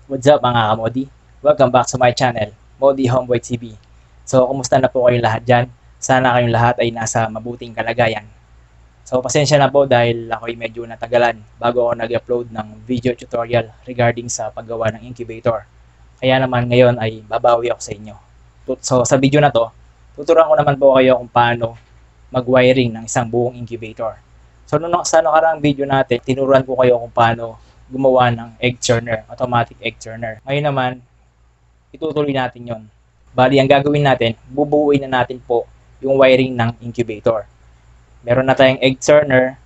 What's up mga kamodi? Welcome back to my channel, Modi Homeboy TV. So, kumusta na po kayong lahat dyan? Sana kayong lahat ay nasa mabuting kalagayan. So, pasensya na po dahil ako'y medyo natagalan bago ako nag-upload ng video tutorial regarding sa paggawa ng incubator. Kaya naman ngayon ay babawi ako sa inyo. So, sa video na to, tuturuan ko naman po kayo kung paano mag-wiring ng isang buong incubator. So, sa nakarang video natin, tinuruan ko kayo kung paano gumawa ng egg turner, automatic egg turner. Ngayon naman, itutuloy natin yon. Bali, ang gagawin natin, bubuuin na natin po yung wiring ng incubator. Meron na tayong egg turner,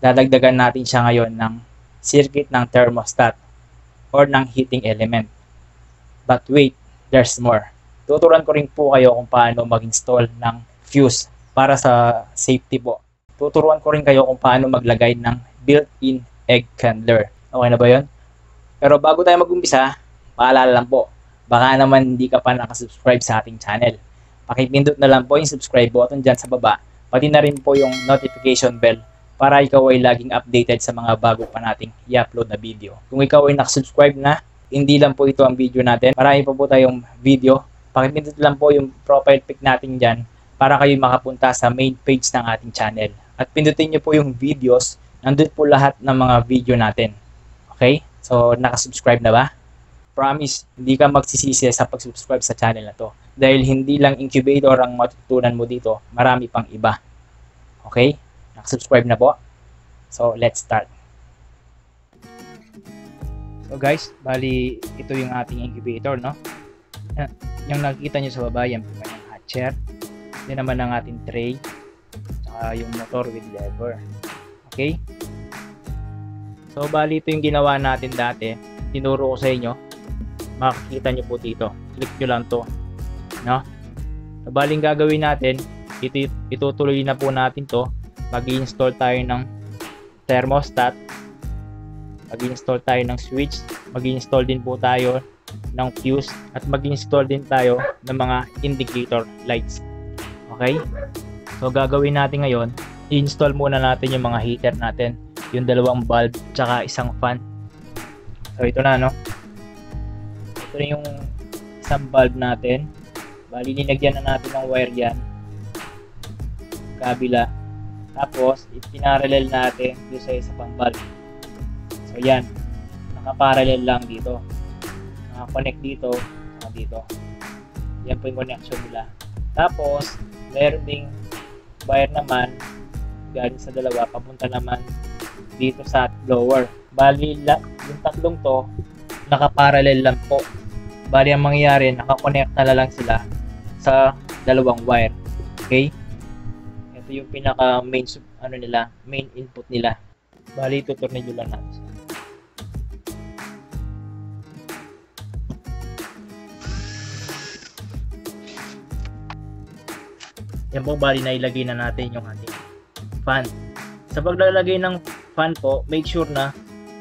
dadagdagan natin siya ngayon ng circuit ng thermostat or ng heating element. But wait, there's more. Tuturuan ko rin po kayo kung paano mag-install ng fuse para sa safety po. Tuturuan ko rin kayo kung paano maglagay ng built-in egg candler. Okay na ba yun? Pero bago tayo mag-umpisa, paalala lang po, baka naman hindi ka pa nakasubscribe sa ating channel. Pakipindot na lang po yung subscribe button dyan sa baba, pati na rin po yung notification bell para ikaw ay laging updated sa mga bago pa nating i-upload na video. Kung ikaw ay nakasubscribe na, hindi lang po ito ang video natin. Marami pa po tayong video. Pakipindot lang po yung profile pic natin dyan para kayo makapunta sa main page ng ating channel. At pindutin nyo po yung videos. Nandun po lahat ng mga video natin. Okay? So, nakasubscribe na ba? Promise, hindi ka magsisisi sa pag-subscribe sa channel na to. Dahil hindi lang incubator ang matutunan mo dito, marami pang iba. Okay? Nakasubscribe na po? So, let's start. So guys, bali, ito yung ating incubator, no? Yung nakikita nyo sa baba, yan po yung hatcher. Yan naman ang ating tray. Saka yung motor with lever. Okay? So, bali ito yung ginawa natin dati. Tinuro ko sa inyo. Makikita nyo po dito. Click nyo lang to. No? So, bali yung gagawin natin, itutuloy na po natin to. Mag-i-install tayo ng thermostat. Mag-i-install tayo ng switch. Mag-i-install din po tayo ng fuse. At mag-i-install din tayo ng mga indicator lights. Okay? So, gagawin natin ngayon, i-install muna natin yung mga heater natin, yung dalawang bulb tsaka isang fan. So ito na, no? Ito na yung isang bulb natin. Bali, linagyan na natin ng wire yan kabila, tapos ipinarallel natin doon sa isa pang bulb. So yan, nakaparallel lang dito, nakakonect dito saka dito. Yan po yung connection nila. Tapos meron ding wire naman galing sa dalawa papunta naman dito sa blower. Bali, yung tatlong to nakaparallel lang po. Bali, ang mangyayari, nakakonect na lang sila sa dalawang wire. Okay? Ito yung pinaka main main input nila. Bali, tuturnin nyo lang natin. Yan po, bali, nailagay na natin yung ating fan. Sa paglalagay ng fan po, make sure na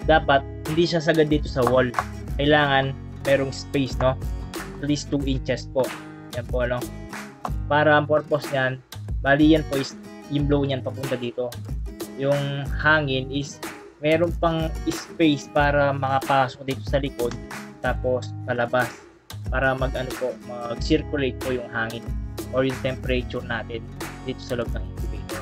dapat hindi siya sagad dito sa wall. Kailangan merong space, no? At least 2 inches po. Yan po, ano? Para ang purpose niyan, bali yan po is yung blow niyan papunta dito. Yung hangin is meron pang space para makapasok dito sa likod tapos palabas para mag-circulate po yung hangin or yung temperature natin dito sa loob ng incubator.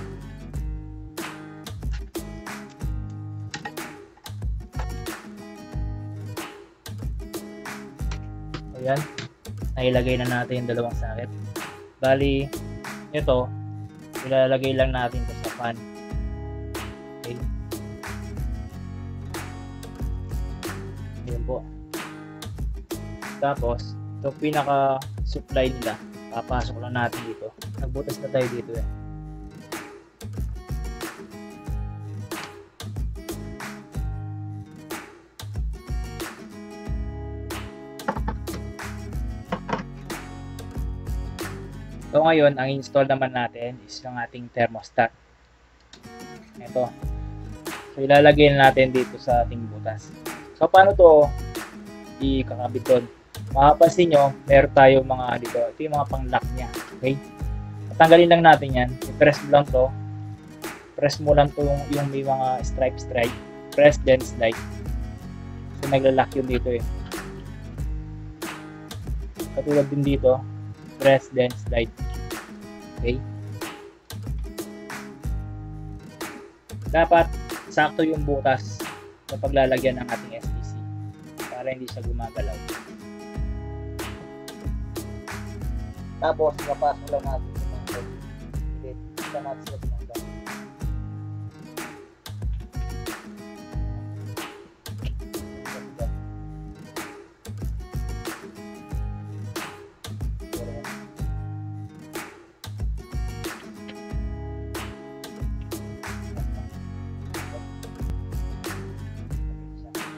Ayan, nailagay na natin yung dalawang socket. Bali, ito, ilalagay lang natin ito sa fan. Okay. Ayan po. Tapos, ito pinaka supply nila. Papasok lang natin dito. Nagbutas na tayo dito eh. So ngayon, ang install naman natin is yung ating thermostat. Ito. So ilalagay natin dito sa ating butas. So paano to ikakabit doon? Makapansin nyo, meron tayo mga dito. Ito yung mga pang-lock niya. Okay? Tatanggalin lang natin yan. I-press mo lang to. Press mo lang to yung may mga stripe. Press then slide. So nagla-lock yun dito eh. Katulad din dito, press then slide. Okay? Dapat sakto yung butas na paglalagyan ng ating STC para hindi siya gumagalaw. Tapos, papasok lang natin sa mga dito natin sila pinanggal.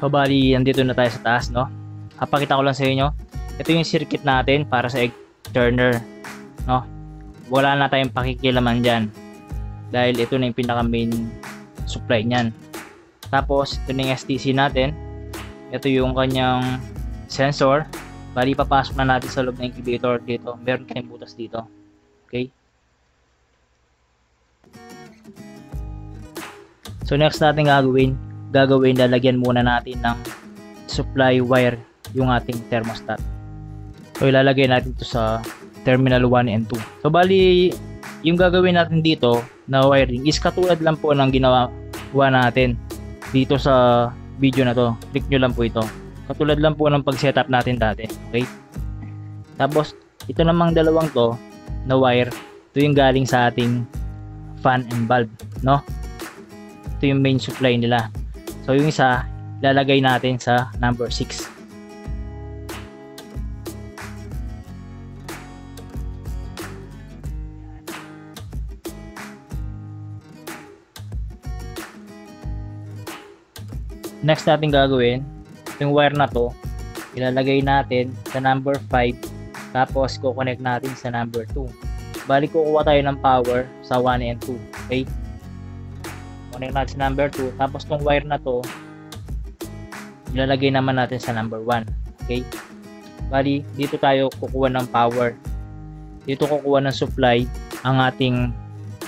So bali, andito na tayo sa taas, no? Papakita ko lang sa inyo. Ito yung circuit natin para sa egg turner, no? Wala na tayong pakikilaman dyan dahil ito na yung pinaka main supply nyan. Tapos, ito na yung STC natin. Ito yung kanyang sensor. Bali, papasok na natin sa loob ng incubator dito. Meron tayong butas dito. Okay? So, next natin gagawin, lalagyan muna natin ng supply wire yung ating thermostat. So ilalagay natin ito sa terminal 1 and 2. So bali, yung gagawin natin dito na wiring is katulad lang po ng ginawa natin dito sa video na to. Click nyo lang po ito. Katulad lang po ng pag-setup natin dati. Okay? Tapos, ito namang dalawang to na wire, ito yung galing sa ating fan and bulb, no? Ito yung main supply nila. So yung isa, lalagay natin sa number 6. Next natin gagawin, yung wire na to, ilalagay natin sa number 5, tapos kukonect natin sa number 2. Bali kukuha tayo ng power sa 1 and 2. Okay? Connect natin sa number 2, tapos tong wire na to ilalagay naman natin sa number 1. Okay? Bali, dito tayo kukuha ng power. Dito kukuha ng supply ang ating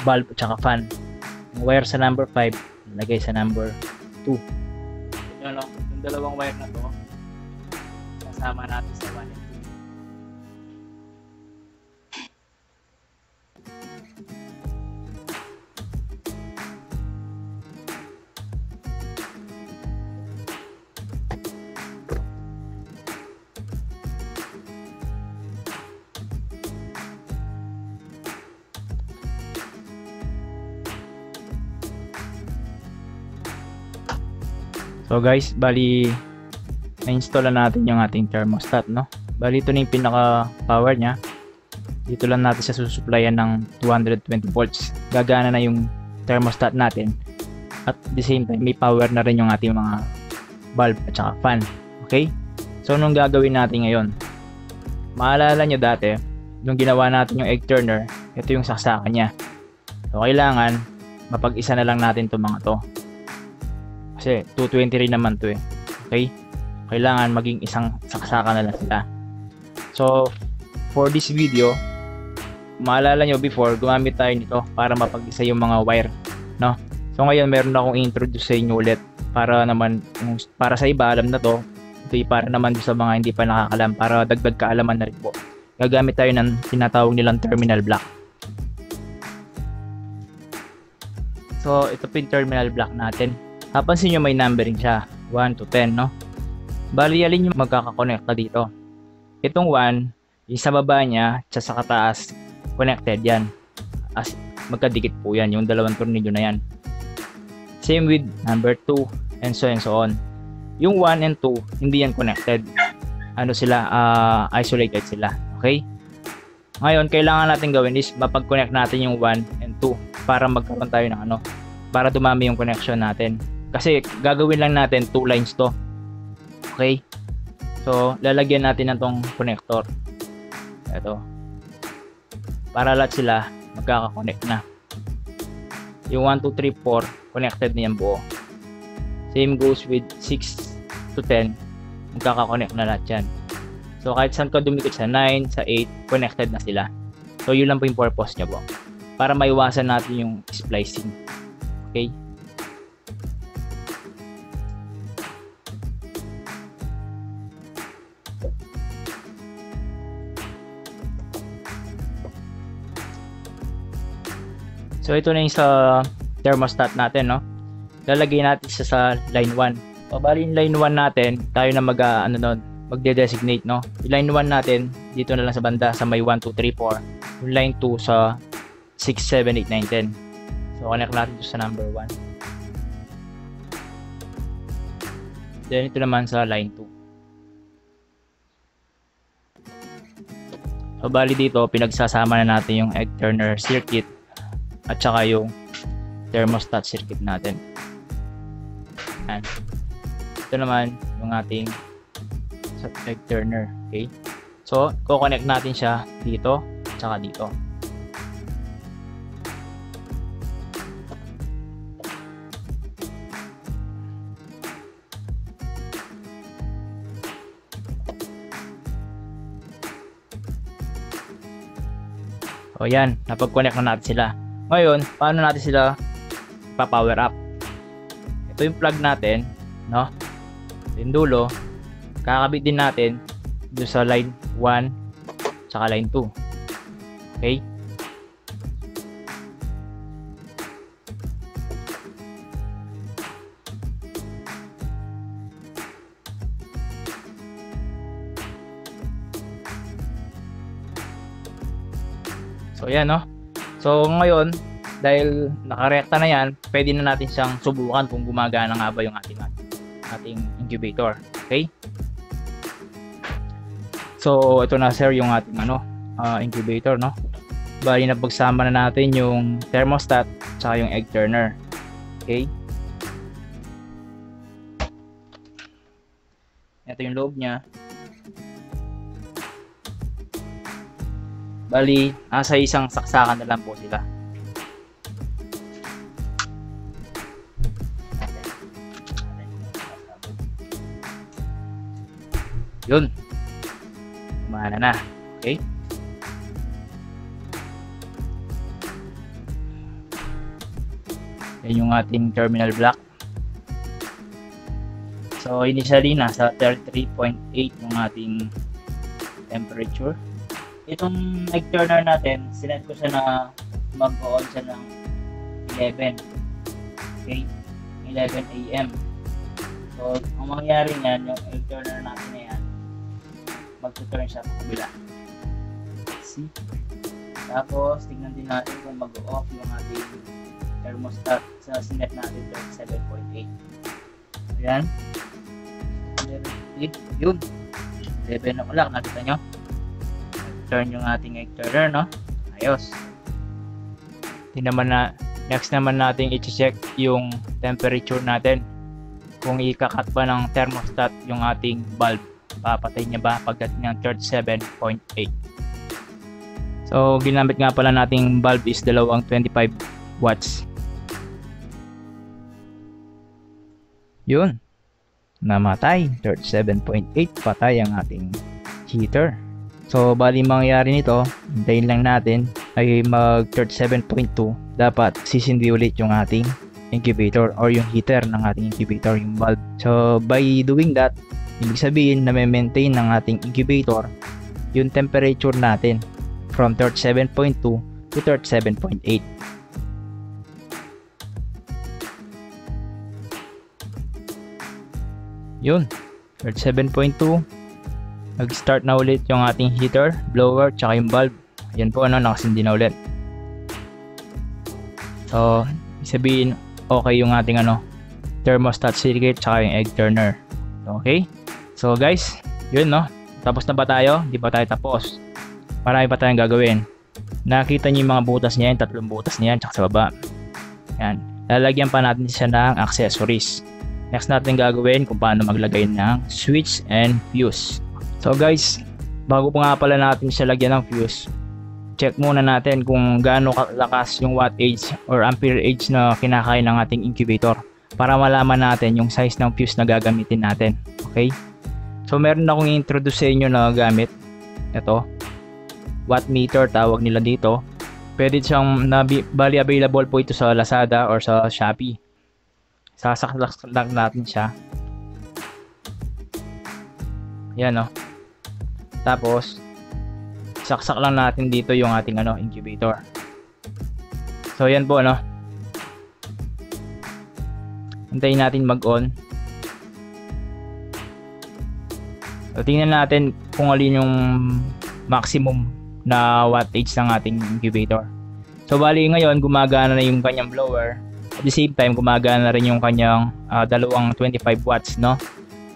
bulb at saka fan. Yung wire sa number 5 ilagay sa number 2. Ito, no? Yung dalawang wire na to kasama natin sa 1 and 2. So guys, bali na-install na natin yung ating thermostat, no? Bali ito na yung pinaka power nya. Dito lang natin siya susuplayan ng 220 volts. Gagana na yung thermostat natin. At the same time, may power na rin yung ating mga bulb at saka fan. Okay? So anong gagawin natin ngayon? Maalala nyo dati, nung ginawa natin yung egg turner, ito yung saksakan nya. So kailangan mapag-isa na lang natin itong mga to. Kasi 220 rin naman to eh. Okay? Kailangan maging isang saksakan na lang sila. So, for this video, maalala nyo before, gumamit tayo nito para mapag-isa yung mga wire. No? So, ngayon meron akong introduce sa inyo ulit para naman, para sa iba, alam na to. Ito para naman sa mga hindi pa nakakalam, para dagdag kaalaman na rin po. Gagamit tayo ng tinatawag nilang terminal block. So, ito po yung terminal block natin. Napansin nyo may numbering siya, 1 to 10, no? Bali, alin yung magkakakonekta dito. Itong 1, yung sa baba niya, sa kataas, connected yan. As magkadikit po yan, yung dalawang tornilyo na yan. Same with number 2, and so on. Yung 1 and 2, hindi yan connected. Ano sila, isolated sila. Okay? Ngayon, kailangan natin gawin is mapag-connect natin yung 1 and 2 para magkaroon tayo ng para dumami yung connection natin. Kasi gagawin lang natin 2 lines to. Okay? So, lalagyan natin ng tong connector. Ito. Para lahat sila magkaka-connect na. Yung 1, 2, 3, 4 connected na yan buo. Same goes with 6 to 10. Magkaka-connect na lahat yan. So, kahit saan ka dumikit sa 9, sa 8, connected na sila. So, yun lang po yung purpose niya po. Para maiwasan natin yung splicing. Okay? So ito na yung sa thermostat natin, no? Lalagay natin siya sa line 1. So bali yung line 1 natin, tayo na magde-designate, no? Yung line 1 natin dito na lang sa banda sa may 1 2 3 4. Yung line 2 sa 6 7 8 9 10. So connect natin ito sa number 1. Then ito naman sa line 2. So bali dito pinagsasama na natin yung egg turner circuit at saka yung thermostat circuit natin. Yan. Ito naman yung ating egg turner. Okay. So ko-connect natin siya dito at saka dito. O yan, napag-connect na natin sila. Ngayon, paano natin sila pa-power up? Ito yung plug natin, no? Yung dulo, kakabit din natin doon sa line 1 saka line 2. Okay? So yan, no? So ngayon, dahil nakarekta na yan, pwede na natin siyang subukan kung gumagana nga ba yung ating incubator. Okay? So ito na sir yung ating incubator, no? Bali na pagsama na natin yung thermostat at yung egg turner. Okay? Ito yung loob niya. Bali, nasa isang saksakan na lang po sila. Yun. Kumana na. Okay? Yan yung ating terminal block. So, initially, nasa 33.8 yung ating temperature. Itong egg turner natin, sinet ko siya na mag-on siya ng 11. Okay? 11 AM. So, ang mangyayari niyan, yung egg turner natin na yan, mag-turn siya sa kabila. See? Tapos, tignan din natin kung mag-off yung ating thermostat sa sinet natin 37.8. Ayan. 11.8. Yun. 11 o'clock. Nakita nyo? Turn yung ating egg turner, no? Ayos. Next naman natin i-check yung temperature natin. Kung ikakat ba ng thermostat yung ating bulb. Papatay niya ba pagdating ng 37.8. So, ginamit nga pala nating bulb is dalawang 25 watts. Yun. Namatay. 37.8. Patay ang ating heater. So, bali mangyayari nito, hintayin lang natin ay mag 37.2. Dapat sisindi ulit yung ating incubator or yung heater ng ating incubator, yung bulb. So, by doing that, ibig sabihin na may maintain ng ating incubator yung temperature natin from 37.2 to 37.8. Yun, 37.2. Nag-start na ulit yung ating heater, blower, tsaka yung bulb. Yan po, nakasindi na ulit. So, sabihin, okay yung ating thermostat circuit, tsaka yung egg turner. Okay? So guys, yun, no? Tapos na ba tayo? Hindi pa tayo tapos. Marami pa tayong gagawin. Nakita niyo yung mga butas niya, yung 3 butas niya, tsaka sa baba. Yan. Lalagyan pa natin siya ng accessories. Next natin gagawin kung paano maglagay ng switch and fuse. So guys, bago pa nga pala natin siya lagyan ng fuse, check muna natin kung gaano kalakas yung wattage or amperage na kinakain ng ating incubator para malaman natin yung size ng fuse na gagamitin natin. Okay? So meron akong i-introduce sa inyo na gamit. Ito, watt meter tawag nila dito. Pwede siyang, bali available po ito sa Lazada or sa Shopee. Sasaksak lang natin siya. Yan, no? Tapos saksak lang natin dito yung ating incubator. So So yan po, no. Hintayin natin mag-on. So tingnan natin kung alin yung maximum na wattage ng ating incubator. So bali ngayon gumagana na yung kanyang blower. At the same time gumagana na rin yung kanyang dalawang 25 watts, no.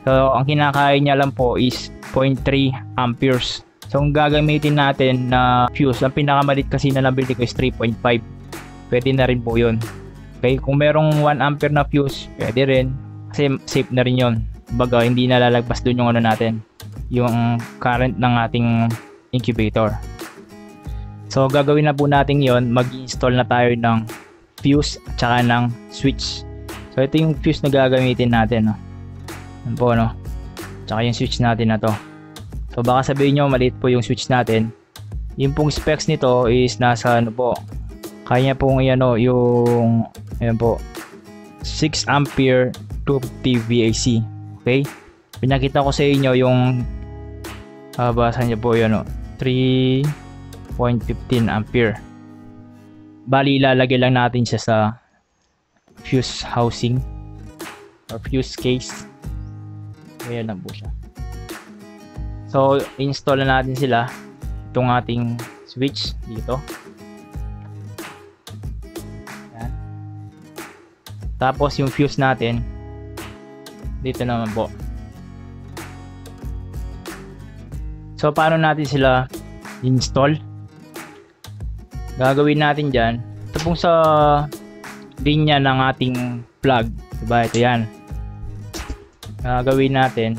So ang kinakain niya lang po is 0.3 amperes. So kung gagamitin natin na fuse, ang pinakamalit kasi na nabili ko is 3.5. Pwede na rin po yun. Okay, kung merong 1 ampere na fuse, pwede rin. Kasi safe na rin yun. Baga, hindi nalalagpas dun yung ano natin, yung current ng ating incubator. So gagawin na po natin yon, mag-install na tayo ng fuse at saka ng switch. So ito yung fuse na gagamitin natin, no. Yan po, no. Tsaka yung switch natin na to. So baka sabihin nyo maliit po yung switch natin. Yung pong specs nito is nasa ano po, kaya pong ano, yung ayan po, 6 ampere 250 VAC. Okay, pinakita ko sa inyo yung basa niyo po yun, no? 3.15 ampere. Bali ilalagay lang natin siya sa fuse housing or fuse case. Ayan lang po siya. So install na natin sila, itong ating switch dito. Ayan. Tapos yung fuse natin dito naman po. So paano natin sila install? Gagawin natin dyan, ito pong sa linya ng ating plug, diba? Ito yan. Gagawin natin,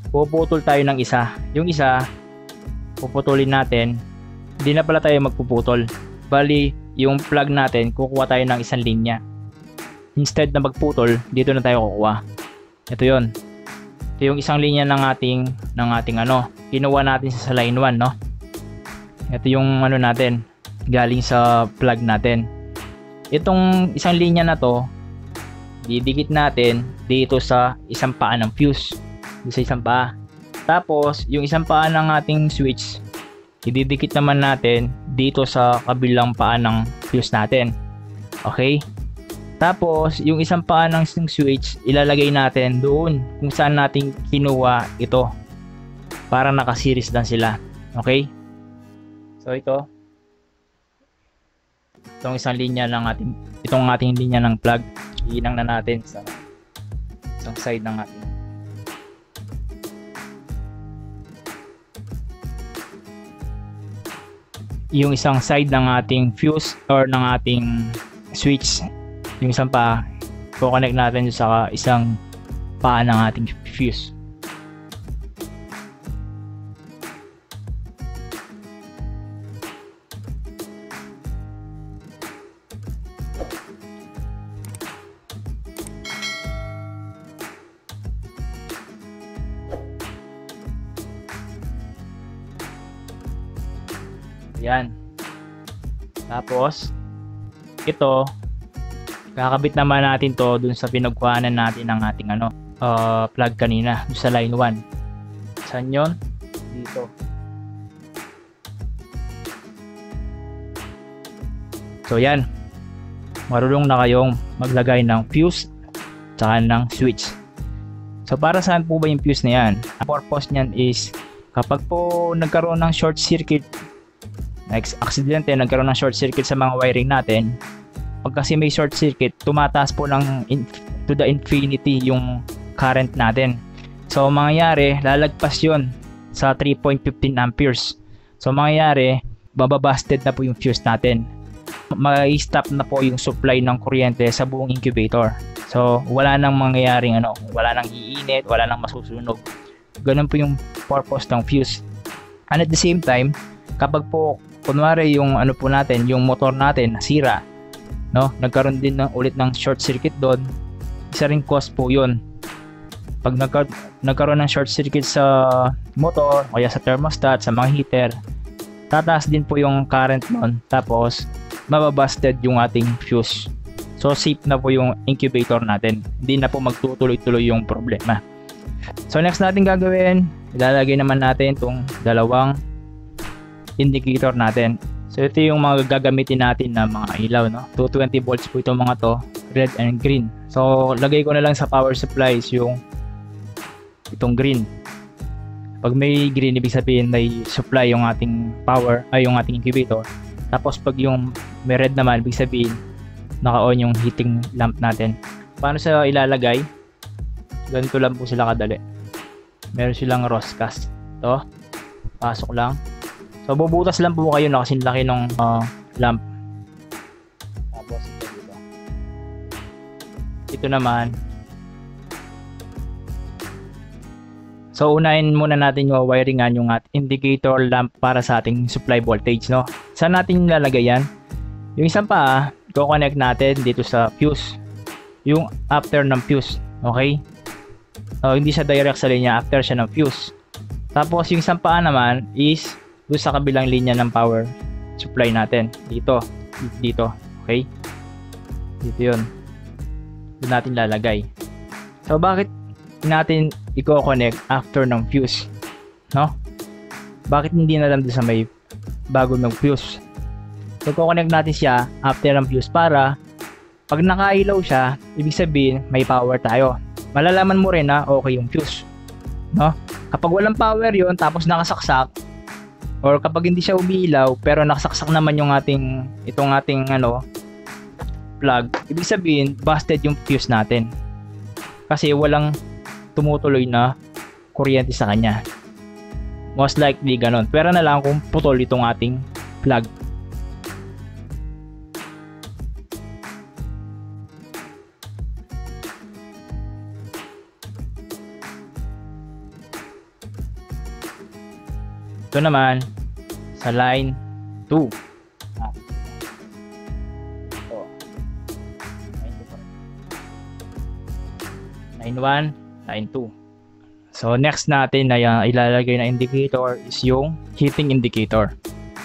puputol tayo ng isa. Yung isa puputulin natin, hindi na pala tayo magpuputol. Bali yung plug natin, kukuha tayo ng isang linya. Instead na magputol, dito na tayo kukuha. Ito yon. Ito yung isang linya ng ating ano, kinuha natin sa line 1, no. Ito yung ano natin, galing sa plug natin. Itong isang linya na to, didikit natin dito sa isang paa ng fuse, dito sa isang paa. Tapos yung isang paa ng ating switch, ididikit naman natin dito sa kabilang paa ng fuse natin. Okay? Tapos yung isang paa ng switch, ilalagay natin doon kung saan natin kinuha ito, para naka-series lang sila. Okay? So itong isang linya ng itong ating linya ng plug, iinang na natin sa isang side ng ating. Yung isang side ng ating fuse or ng ating switch, yung isang paa, i-connect natin sa isang paa ng ating fuse. Yan. Tapos ito, kakabit naman natin to dun sa pinagkuhanan natin ng ating plug kanina, dun sa line 1. Saan yun? Dito. So yan, marunong na kayong maglagay ng fuse tsaka ng switch. So para saan po ba yung fuse na yan? Ang purpose niyan is kapag po nagkaroon ng short circuit, aksidente, nagkaroon ng short circuit sa mga wiring natin, pag kasi may short circuit, tumataas po to the infinity yung current natin. So mangyayari, lalagpas yun sa 3.15 amperes. So mangyayari, bababasted na po yung fuse natin. Mag-stop na po yung supply ng kuryente sa buong incubator. So wala nang mangyayaring wala nang iinit, wala nang masusunog. Ganun po yung purpose ng fuse. And at the same time, kapag po kunwari yung po natin, yung motor natin nasira, no, nagkaroon din ulit ng short circuit doon, isa ring cause po yun. Pag nagkaroon ng short circuit sa motor o kaya sa thermostat, sa mga heater, tataas din po yung current nun, tapos mababasted yung ating fuse. So safe na po yung incubator natin, hindi na po magtutuloy-tuloy yung problema. So next natin gagawin, ilalagay naman natin itong dalawang indicator natin. So ito yung mga gagamitin natin na mga ilaw, no? 220 volts po itong mga to, red and green. So lagay ko na lang sa power supplies yung itong green. Pag may green, ibig sabihin may supply yung ating power, ay yung ating incubator. Tapos pag yung may red naman, ibig sabihin naka-on yung heating lamp natin. Paano sa ilalagay? Ganito lang po sila kadali. Meron silang roscast. Ito, pasok lang. So bubutas lang po kayo na kasi laki ng lamp. Tapos ito dito. Ito naman. So unahin muna natin yung wiringan yung indicator lamp para sa ating supply voltage, no? Saan natin nilalagay yan? Yung isang pa, i-connect natin dito sa fuse. Yung after ng fuse, okay? So hindi siya direct sa linya, after siya ng fuse. Tapos yung isang pa naman is doon sa kabilang linya ng power supply natin. Dito, okay? Dito yun. Doon natin lalagay. So bakit natin i-connect after ng fuse, no? Bakit hindi na lang doon sa may bago ng fuse? So i-connect natin siya after ng fuse para pag nakailaw siya, ibig sabihin may power tayo. Malalaman mo rin na okay yung fuse, no? Kapag walang power yon tapos nakasaksak, or kapag hindi siya umiilaw pero nakasaksak naman yung ating plug, ibig sabihin busted yung fuse natin kasi walang tumutuloy na kuryente sa kanya. Most likely ganun. Pero na lang kung putol itong ating plug. Ito naman sa line 2. Ito. Line 1, line 2. So next natin na ilalagay na indicator is yung heating indicator.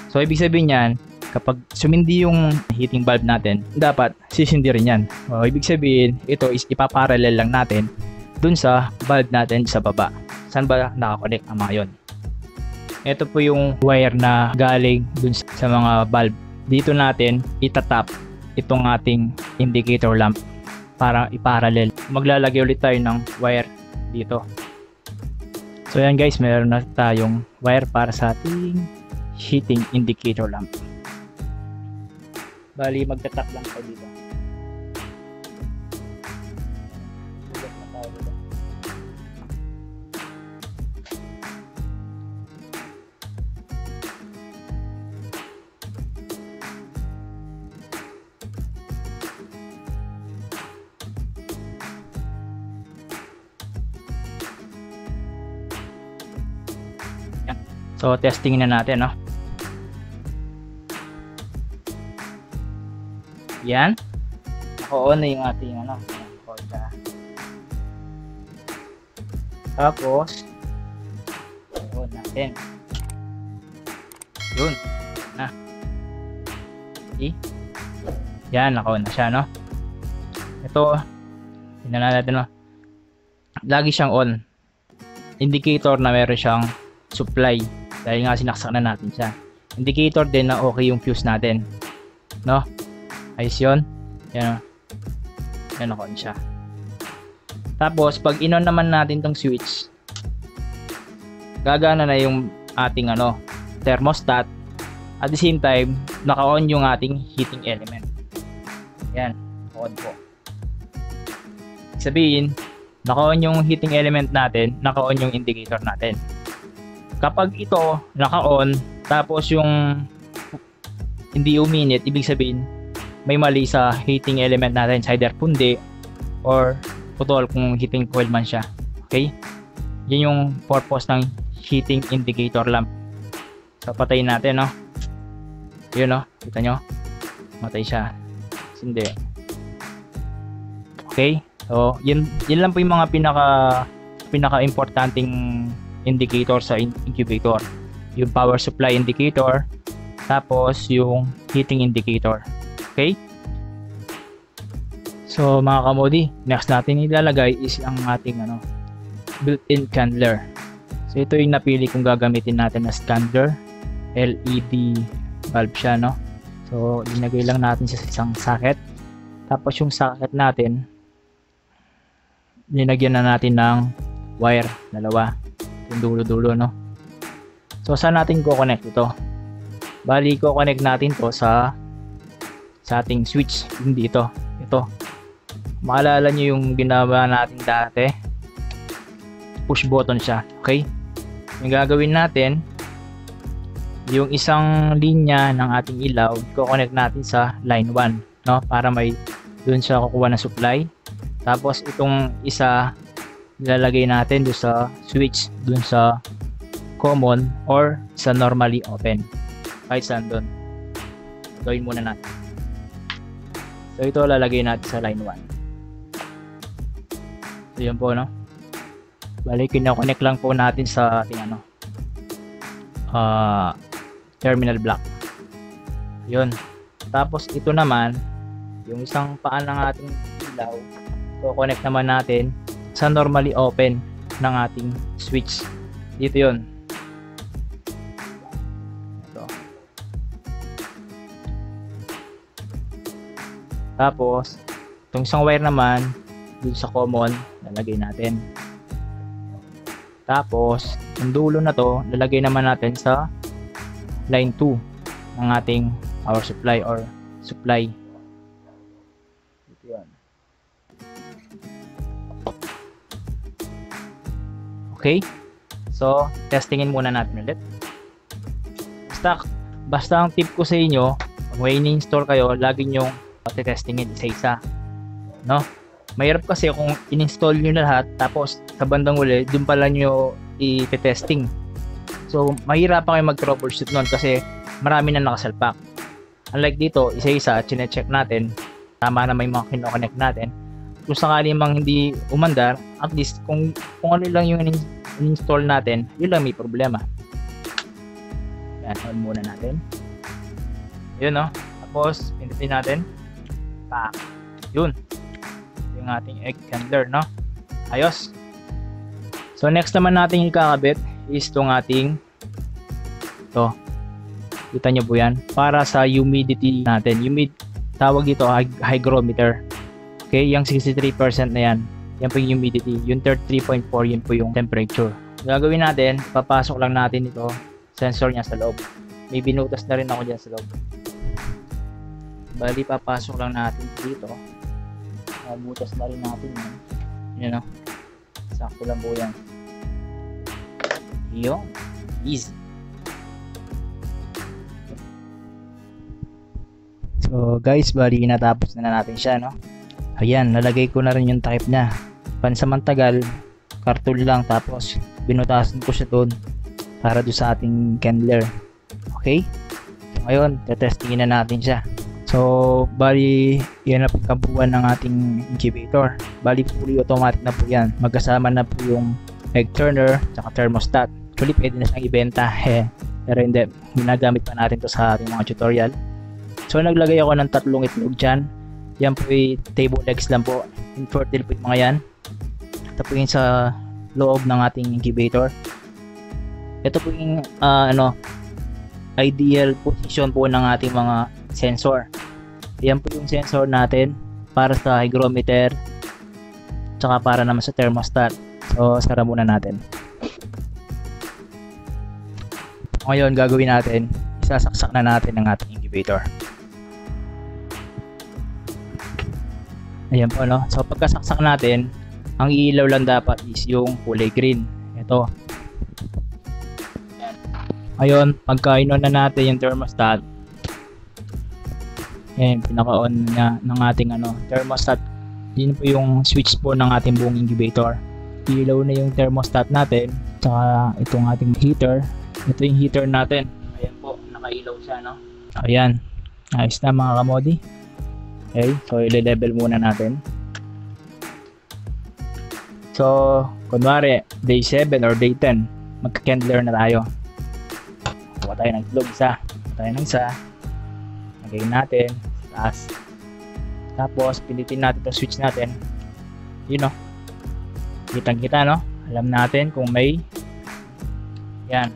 So ibig sabihin niyan, kapag sumindi yung heating bulb natin, dapat sisindi rin yan. Ibig sabihin, ito is ipaparallel lang natin dun sa bulb natin sa baba. Saan ba nakakonect ang mga yun? Ito po yung wire na galing dun sa mga bulb. Dito natin itatap itong ating indicator lamp para iparallel. Maglalagay ulit tayo ng wire dito. So yan guys, meron na tayong wire para sa ating heating indicator lamp. Bali magtatap lang tayo dito. So testing na natin, no? Yan. Naka-on na yung ating korda. Tapos on natin. Yun. Na. See? Yan, naka-on na siya, no? Ito, tingnan natin, no? Lagi siyang on. Indicator na meron siyang supply. Dahil nga sinaksak na natin siya. Indicator din na okay yung fuse natin. No? Ayos yun. Yan o. Yan ako siya. Tapos, pag in-on naman natin tong switch, gagana na yung ating thermostat. At the same time, naka-on yung ating heating element. Yan. On po. Sabihin, naka-on yung heating element natin, naka-on yung indicator natin. Kapag ito naka-on tapos yung hindi uminit, ibig sabihin may mali sa heating element natin, either pundi or putol kung heating coil man siya. Okay? Yan yung purpose ng heating indicator lamp. So patayin natin, no? Yun, no? Kita nyo? Matay siya. Hindi. Okay? So yun lang po yung mga pinaka-importanting indicator sa incubator. Yung power supply indicator, tapos yung heating indicator. Okay? So mga kamodi, next natin ilalagay is ang ating built-in candler. So ito yung napili kong gagamitin natin as candler, LED valve siya, no? So, linagay lang natin siya sa isang socket. Tapos yung socket natin, linagyan na natin ng wire, dalawa. Yung dulo-dulo, no? So, saan natin ko-connect ito? Bali, ko-connect natin to sa ating switch. Hindi ito. Ito. Maalala nyo yung ginawa natin dati? Push button siya. Okay? Yung gagawin natin, yung isang linya ng ating ilaw, ko-connect natin sa line 1, no? Para may doon siya kukuha ng supply. Tapos itong isa nilalagay natin doon sa switch, doon sa common or sa normally open. Kahit saan doon. Gawin muna natin. So ito lalagay natin sa line 1. So yun po, no? Bali, kinoconnect lang po natin sa ating terminal block. Yun. Tapos ito naman, yung isang paa ng ating ilaw, so connect naman natin sa normally open ng ating switch. Dito yun. Ito. Tapos, itong isang wire naman, dun sa common, lalagay natin. Tapos, yung dulo na to, lalagay naman natin sa line 2 ng ating power supply or supply. Ito yan. Okay? So, testingin muna natin ulit. Basta ang tip ko sa inyo, pag may in-install kayo, lagi nyo testingin isa-isa. No? Mahirap kasi kung in-install nyo na lahat, tapos sa bandang uli, dun pala nyo i-testing. So, mahirapan kayo mag-troubleshoot nun kasi marami na nakasalpak. Unlike dito, isa-isa, chine-check natin, tama na may mga kinoconnect natin. Kung sakali mang hindi umandar, at least kung ano lang yung in-install natin, yun lang may problema. Yan, on muna natin. Yun, no? Tapos, pindutin natin. Pak. Yun. Yung ating egg handler, no? Ayos. So, next naman natin ikakabit is itong ating ito. Kita nyo po yan. Para sa humidity natin. Tawag dito hygrometer. Okay, yung 63% na yan. Yan po yung humidity. Yung 33.4 yun po yung temperature. Gagawin natin, papasok lang natin ito. Sensor niya sa loob. May binutas na rin ako dyan sa loob. Bali, papasok lang natin dito. Butas na rin natin yan. Yan, no? Sakto lang po yan. Yun. Easy. So guys, bali natapos na natin siya, no? Ayan, nalagay ko na rin yung takip niya. Pansamantagal, karton lang, tapos binutasan ko siya doon para doon sa ating candler. Okay? So ngayon, tetestingin na natin siya. So, bali, yan na po kabuuan ng ating incubator. Bali, fully automatic na po yan. Magkasama na po yung egg turner, tsaka thermostat. Actually, pwede na siyang ibenta. Pero hindi, ginagamit pa natin to sa ating mga tutorial. So, naglagay ako ng 3 itlog dyan. Yan po yung table eggs lang po. Infertile po yung mga yan. Ito po yung sa loob ng ating incubator. Ito po yung ideal position po ng ating mga sensor. Yan po yung sensor natin para sa hygrometer tsaka para naman sa thermostat. So, sara muna natin. Ngayon, gagawin natin, isasaksak na natin ang ating incubator. Ayan po, no? So, pagkasaksak natin, ang ilaw lang dapat is yung kulay green. Ito. Ngayon, pagka-on na natin yung thermostat, ayan, pinaka-on na ng ating thermostat. Yun po yung switch po ng ating buong incubator. Ilaw na yung thermostat natin. Tsaka itong ating heater. Ito yung heater natin. Ayan po, nakailaw siya, no? Ayan. Ayos na mga kamodi. Okay, so i-level muna natin. So, kunwari, day 7 or day 10, magka-candler na tayo. Kuha tayo ng itlog isa. Kuha tayo ng isa. Lagay natin. Taas. Tapos, pinitin natin itong switch natin. Yun, no? Kitang-kita, no? Alam natin kung may yan.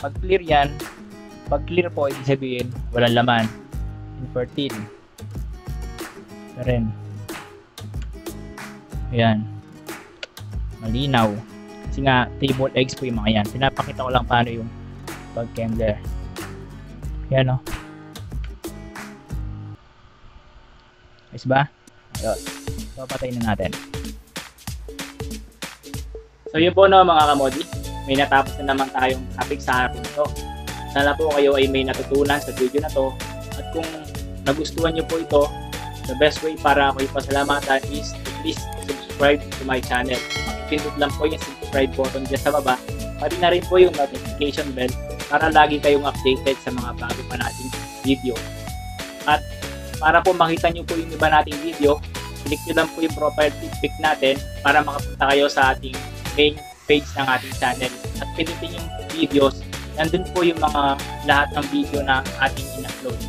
Pag clear yan, Pag clear po, ibig sabihin, walang laman. Infertile. Ito rin. Ayan. Malinaw. Kasi nga, table eggs po yung mga yan. Pinapakita ko lang paano yung pag-kembler. Ayan o. Ayos ba? Ayos. So, patayin na natin. So, yun po no mga kamodi. May natapos na naman tayong topic sa araw nito. Sana po kayo ay may natutunan sa video na to. At kung nagustuhan nyo po ito, the best way para ako ipasalamatan is to please subscribe to my channel. Makipindot lang po yung subscribe button dyan sa baba. Pati na rin po yung notification bell para lagi kayong updated sa mga bago pa nating video. At para po makita nyo po yung iba nating video, click nyo lang po yung profile pic natin para makapunta kayo sa ating main page ng ating channel. At pindutin yung videos, nandun po yung mga lahat ng video na ating in-upload.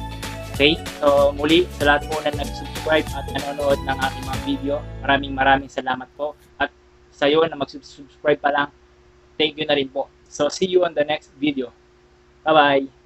Okay? So muli, sa lahat po na nag-subscribe at nanonood ng aking mga video, maraming salamat po. At sa iyo na mag-subscribe pa lang, thank you na rin po. So see you on the next video. Bye-bye!